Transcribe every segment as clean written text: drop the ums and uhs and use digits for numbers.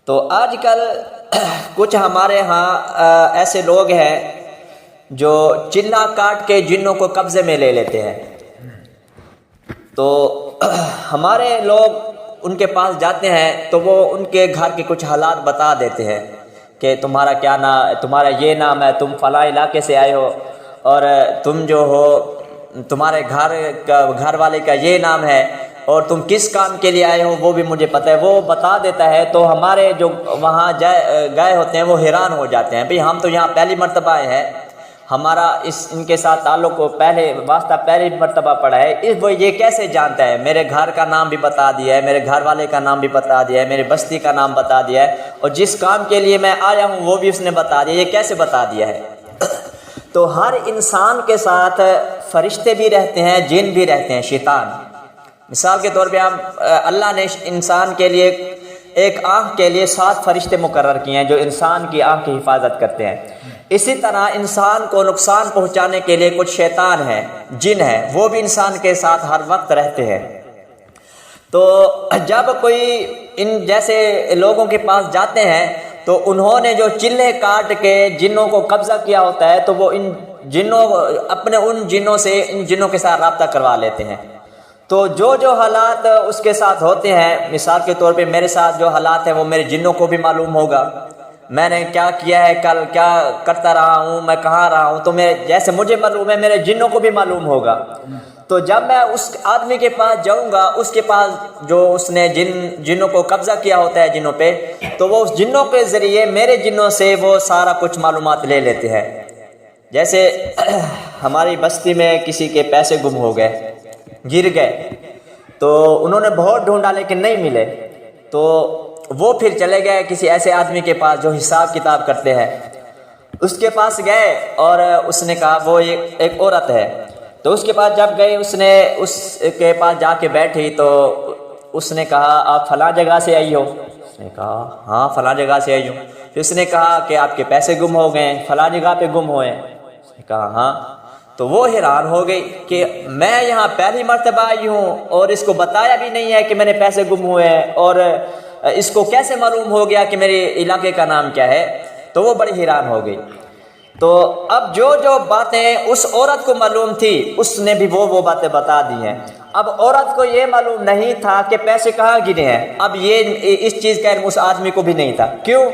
تو آج کل کچھ ہمارے ہاں ایسے لوگ ہیں جو چلا کاٹ کے جنوں کو قبضے میں لے لیتے ہیں. تو ہمارے لوگ ان کے پاس جاتے ہیں تو وہ ان کے گھر کے کچھ حالات بتا دیتے ہیں کہ تمہارا کیا نام، تمہارا یہ نام ہے، تم فلاں علاقے سے آئے ہو، اور تم جو ہو تمہارے گھر والے کا یہ نام ہے، اور تم کس کام کے لیے آئے ہو وہ بھی مجھے پتہ ہے. وہ بتا دیتا ہے تو ہمارے جو وہاں گئے ہوتے ہیں وہ حیران ہو جاتے ہیں. بھئی ہم تو یہاں پہلی مرتبہ آئے ہیں، ہمارا ان کے ساتھ تعلق کو پہلی مرتبہ پڑا ہے، وہ یہ کیسے جانتا ہے؟ میرے گھر کا نام بھی بتا دیا ہے، میرے گھر والے کا نام بھی بتا دیا ہے، میری بستی کا نام بتا دیا ہے، اور جس کام کے لیے میں آیا ہوں وہ بھی اس نے بتا دیا. یہ کیسے بتا دیا ہے؟ تو ہر انسان کے ساتھ فرشتے بھی رہتے ہیں، جن بھی رہتے ہیں، شیطان. مثال کے طور پہ اللہ نے انسان کے لیے ایک آنکھ کے لیے 7 فرشتے مقرر کیے ہیں جو انسان کی آنکھ کی حفاظت کرتے ہیں. اسی طرح انسان کو نقصان پہنچانے کے لیے کچھ شیطان ہیں، جن ہیں، وہ بھی انسان کے ساتھ ہر وقت رہتے ہیں. تو جب کوئی ان جیسے لوگوں کے پاس جاتے ہیں تو انہوں نے جو چلے کاٹ کے جنوں کو قبضہ کیا ہوتا ہے تو وہ ان جنوں کے ساتھ رابطہ کروا لیتے ہیں. تو جو حالات اس کے ساتھ ہوتے ہیں، مثال کے طور پہ میرے ساتھ جو حالات ہیں وہ میرے جنوں کو بھی معلوم ہوگا، میں نے کیا کیا ہے، کل کیا کرتا رہا ہوں، میں کہاں رہا ہوں، تو جیسے مجھے معلوم ہے میرے جنوں کو بھی معلوم ہوگا. تو جب میں اس آدمی کے پاس جاؤں گا، اس کے پاس جو اس نے جنوں کو قبضہ کیا ہوتا ہے جنوں پہ، تو وہ اس جنوں کے ذریعے میرے جنوں سے وہ سارا کچھ معلومات لے لیتے ہیں. جیسے ہماری بستی میں کسی کے پیسے گم ہو گئے، گر گئے، تو انہوں نے بہت ڈھونڈا لیکن نہیں ملے. تو وہ پھر چلے گئے کسی ایسے آدمی کے پاس جو حساب کتاب کرتے ہیں، اس کے پاس گئے اور اس نے کہا، وہ ایک عورت ہے، تو اس کے پاس جب گئے اس کے پاس جا کے بیٹھی تو اس نے کہا آپ فلاں جگہ سے آئی ہو؟ اس نے کہا ہاں فلاں جگہ سے آئی ہوں. پھر اس نے کہا کہ آپ کے پیسے گم ہو گئے، فلاں جگہ پہ گم ہوئے؟ اس نے کہا ہاں. تو وہ حیران ہو گئی کہ میں یہاں پہلی مرتبہ آئی ہوں اور اس کو بتایا بھی نہیں ہے کہ میرے پیسے گم ہوئے ہیں، اور اس کو کیسے معلوم ہو گیا کہ میرے علاقے کا نام کیا ہے؟ تو وہ بڑی حیران ہو گئی. تو اب جو باتیں اس عورت کو معلوم تھی اس نے بھی وہ باتیں بتا دی ہیں. اب عورت کو یہ معلوم نہیں تھا کہ پیسے کہاں گرے ہیں. اب اس چیز کا علم اس آدمی کو بھی نہیں تھا. کیوں؟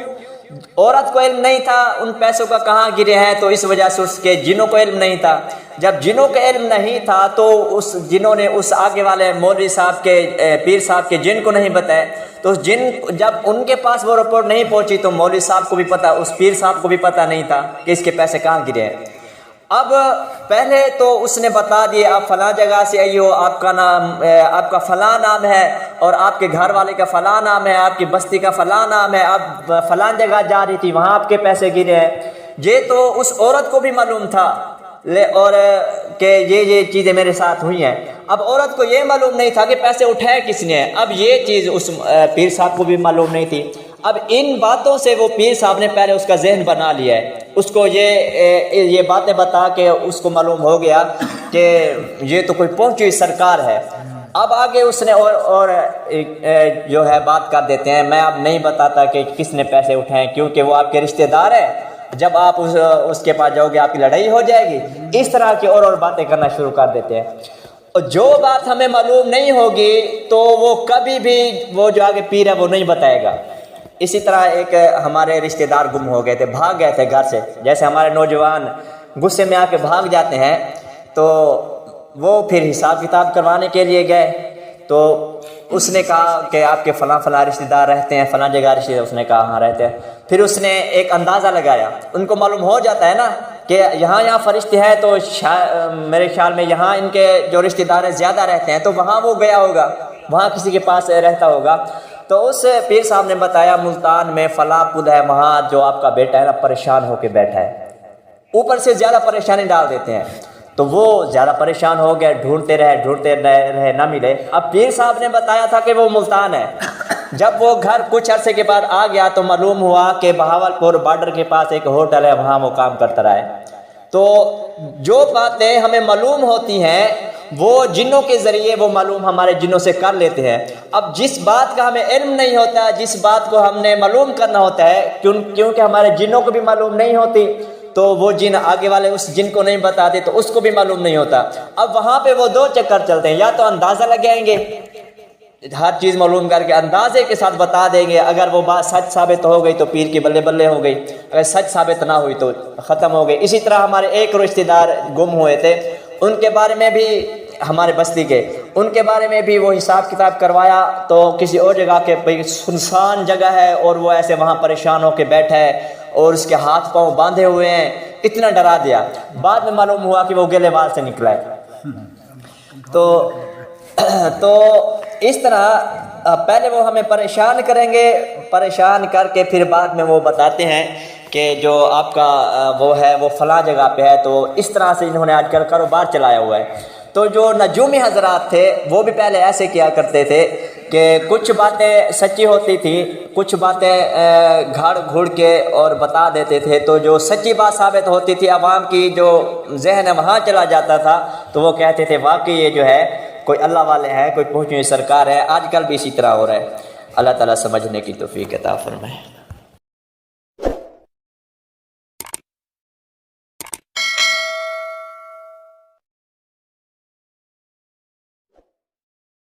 عورت کو علم نہیں تھا ان پیسوں کا کہاں گرے ہیں، تو اس وجہ سے اس کے جنوں کو علم نہیں تھا. جب جنوں کا علم نہیں تھا تو اس جنوں نے اس آگے والے مولوی صاحب کے، پیر صاحب کے جن کو نہیں بتائے. تو جن جب ان کے پاس وہ رپورٹ نہیں پہنچی تو مولوی صاحب کو بھی پتا، اس پیر صاحب کو بھی پتا نہیں تھا کہ اس کے پیسے کہاں گرے ہیں. اب پہلے تو اس نے بتا دیے آپ فلاں جگہ سے آئی ہو، آپ کا فلاں نام ہے، اور آپ کے گھر والے کا فلاں نام ہے، آپ کی بستی کا فلاں نام ہے، آپ فلاں جگہ جا رہی تھی وہاں آپ کے پیسے گرے ہیں. یہ تو اس عورت کو بھی معلوم تھا اور کہ یہ چیزیں میرے ساتھ ہوئی ہیں. اب عورت کو یہ معلوم نہیں تھا کہ پیسے اٹھائے کس نے. اب یہ چیز اس پیر صاحب کو بھی معلوم نہیں تھی. اب ان باتوں سے وہ پیر صاحب نے پہلے اس کا ذہن بنا لیا ہے، اس کو یہ باتیں بتا کے اس کو معلوم ہو گیا کہ یہ تو کوئی پہنچی ہوئی سرکار ہے. اب آگے اس نے اور جو ہے بات کر دیتے ہیں. میں اب نہیں بتاتا کہ کس نے پیسے اٹھائے کیونکہ وہ آپ کے رشتہ دار ہے، جب آپ اس کے پاس جاؤ گے آپ کی لڑائی ہو جائے گی. اس طرح کی اور باتیں کرنا شروع کر دیتے ہیں. اور جو بات ہمیں معلوم نہیں ہوگی تو وہ کبھی بھی وہ جو آگے پیر ہے وہ نہیں بتائے گا. اسی طرح ایک ہمارے رشتہ دار گم ہو گئے تھے، بھاگ گئے تھے گھر سے. جیسے ہمارے نوجوان غصے میں آ کے بھاگ جاتے ہیں، تو وہ پھر حساب کتاب کروانے کے لیے گئے. تو اس نے کہا کہ آپ کے فلاں رشتہ دار رہتے ہیں فلاں جگہ رشتہ دار. اس نے کہا ہاں رہتے ہیں. پھر اس نے ایک اندازہ لگایا. ان کو معلوم ہو جاتا ہے نا کہ یہاں فرشتے ہیں، تو میرے خیال میں یہاں ان کے جو رشتہ دار ہیں زیادہ رہتے ہیں، تو وہاں وہ گیا ہوگا، وہاں کسی کے پاس رہتا ہوگا. تو اس پیر صاحب نے بتایا ملتان میں فلاں پل ہے، وہاں جو آپ کا بیٹا ہے نا پریشان ہو کے بیٹھا ہے. اوپر سے زیادہ پریشانی ڈال دیتے ہیں. تو وہ زیادہ پریشان ہو گئے، ڈھونڈتے رہے نہ ملے. اب پیر صاحب نے بتایا تھا کہ وہ ملتان ہے. جب وہ گھر کچھ عرصے کے بعد آ گیا تو معلوم ہوا کہ بہاولپور بارڈر کے پاس ایک ہوٹل ہے، وہاں وہ کام کرتا رہا ہے. تو جو باتیں ہمیں معلوم ہوتی ہیں وہ جنوں کے ذریعے وہ معلوم ہمارے جنوں سے کر لیتے ہیں۔ اب جس بات کا ہمیں علم نہیں ہوتا، جس بات کو ہم نے معلوم کرنا ہوتا ہے، کیونکہ ہمارے جنوں کو بھی معلوم نہیں ہوتی، تو وہ جن آگے والے اس جن کو نہیں بتاتے تو اس کو بھی معلوم نہیں ہوتا۔ اب وہاں پہ وہ دو چکر چلتے ہیں، یا تو اندازہ لگائیں گے، ہر چیز معلوم کر کے اندازے کے ساتھ بتا دیں گے، اگر وہ بات سچ ثابت ہو گئی تو پیر کی بلے بلے ہو گئی، اگر سچ ثابت نہ ہوئی تو ختم ہو گئی۔ اسی طرح ہمارے ایک رشتہ دار گم ہوئے تھے، ان کے بارے میں بھی، ہمارے بستی کے، ان کے بارے میں بھی وہ حساب کتاب کروایا تو کسی اور جگہ کے سنسان جگہ ہے اور وہ ایسے وہاں پریشان ہو کے بیٹھا ہے اور اس کے ہاتھ پاؤں باندھے ہوئے ہیں، اتنا ڈرا دیا۔ بعد میں معلوم ہوا کہ وہ گلے وال سے نکلا ہے۔ تو اس طرح پہلے وہ ہمیں پریشان کریں گے، پریشان کر کے پھر بعد میں وہ بتاتے ہیں کہ جو آپ کا وہ ہے وہ فلاں جگہ پہ ہے۔ تو اس طرح سے انہوں نے آج کل کاروبار چلایا ہوا ہے۔ تو جو نجومی حضرات تھے وہ بھی پہلے ایسے کیا کرتے تھے کہ کچھ باتیں سچی ہوتی تھیں، کچھ باتیں گھاڑ گھوڑ کے اور بتا دیتے تھے، تو جو سچی بات ثابت ہوتی تھی عوام کی جو ذہن ہے وہاں چلا جاتا تھا، تو وہ کہتے تھے واقعی یہ جو ہے کوئی اللہ والے ہیں، کوئی پہنچی ہوئی سرکار ہے۔ آج کل بھی اسی طرح ہو رہا ہے۔ اللہ تعالیٰ سمجھنے کی توفیق عطا فرمائے۔